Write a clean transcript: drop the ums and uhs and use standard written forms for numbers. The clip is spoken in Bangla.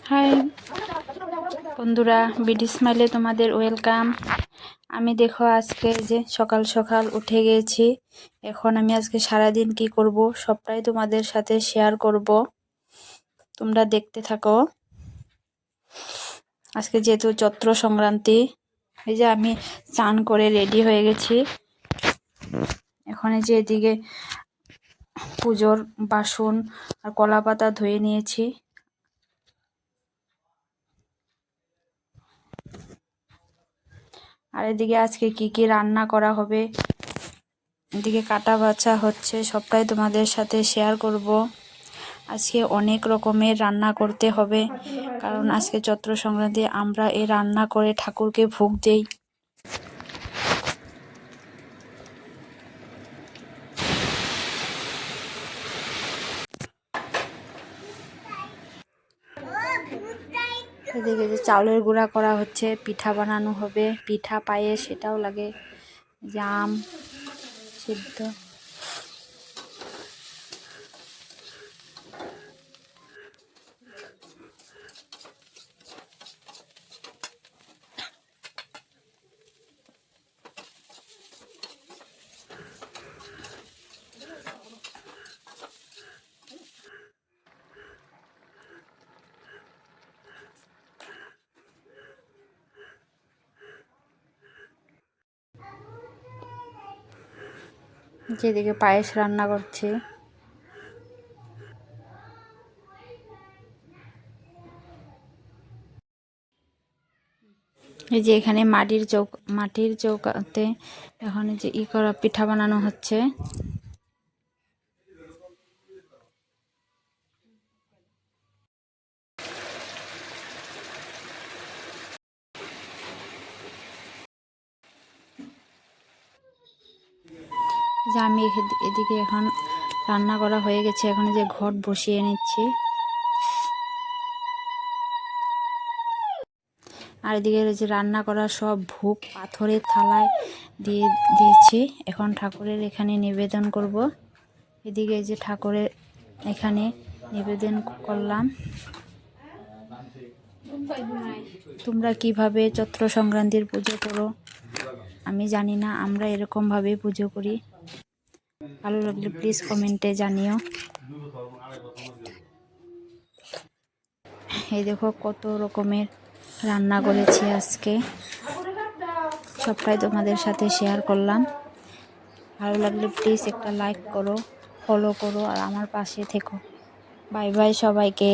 হাই বন্ধুরা, বিডি স্মাইলে তোমাদের ওয়েলকাম। আমি দেখো আজকে যে সকাল সকাল উঠে গেছি। এখন আমি আজকে সারাদিন কি করব সবটাই তোমাদের সাথে শেয়ার করব, তোমরা দেখতে থাকো। আজকে যেহেতু চৈত্র সংক্রান্তি, এই যে আমি স্নান করে রেডি হয়ে গেছি। এখন এই যে এদিকে পুজোর বাসন আর কলা পাতা ধুয়ে নিয়েছি। আর এদিকে আজকে কি কি রান্না করা হবে, এদিকে কাটা বাছা হচ্ছে, সবটাই তোমাদের সাথে শেয়ার করব। আজকে অনেক রকমের রান্না করতে হবে, কারণ আজকে চৈত্র সংক্রান্তি, আমরা এই রান্না করে ঠাকুরকে ভোগ দেই। এদিকে যে চাউলের গুঁড়া করা হচ্ছে, পিঠা বানানো হবে, পিঠা পায়েস সেটাও লাগে, জাম সিদ্ধ। যেদিকে পায়েস রান্না করছি, এই যে এখানে মাটির চৌকাতে এখন যে করা পিঠা বানানো হচ্ছে। যে আমি এদিকে এখন রান্না করা হয়ে গেছে, এখন যে ঘট বসিয়ে নিচ্ছি। আর এদিকে যে রান্না করা সব ভোগ পাথরের থালায় দিয়ে দিয়েছি। এখন ঠাকুরের এখানে নিবেদন করব। এদিকে যে ঠাকুরের এখানে নিবেদন করলাম। তোমরা কিভাবে চৈত্র সংক্রান্তির পুজো করো আমি জানি না, আমরা এরকমভাবে পুজো করি। ভালো লাগলে প্লিজ কমেন্টে জানিও। এই দেখো কত রকমের রান্না করেছি আজকে, সবটাই তোমাদের সাথে শেয়ার করলাম। ভালো লাগলে প্লিজ একটা লাইক করো, ফলো করো আর আমার পাশে থেকো। বাই বাই সবাইকে।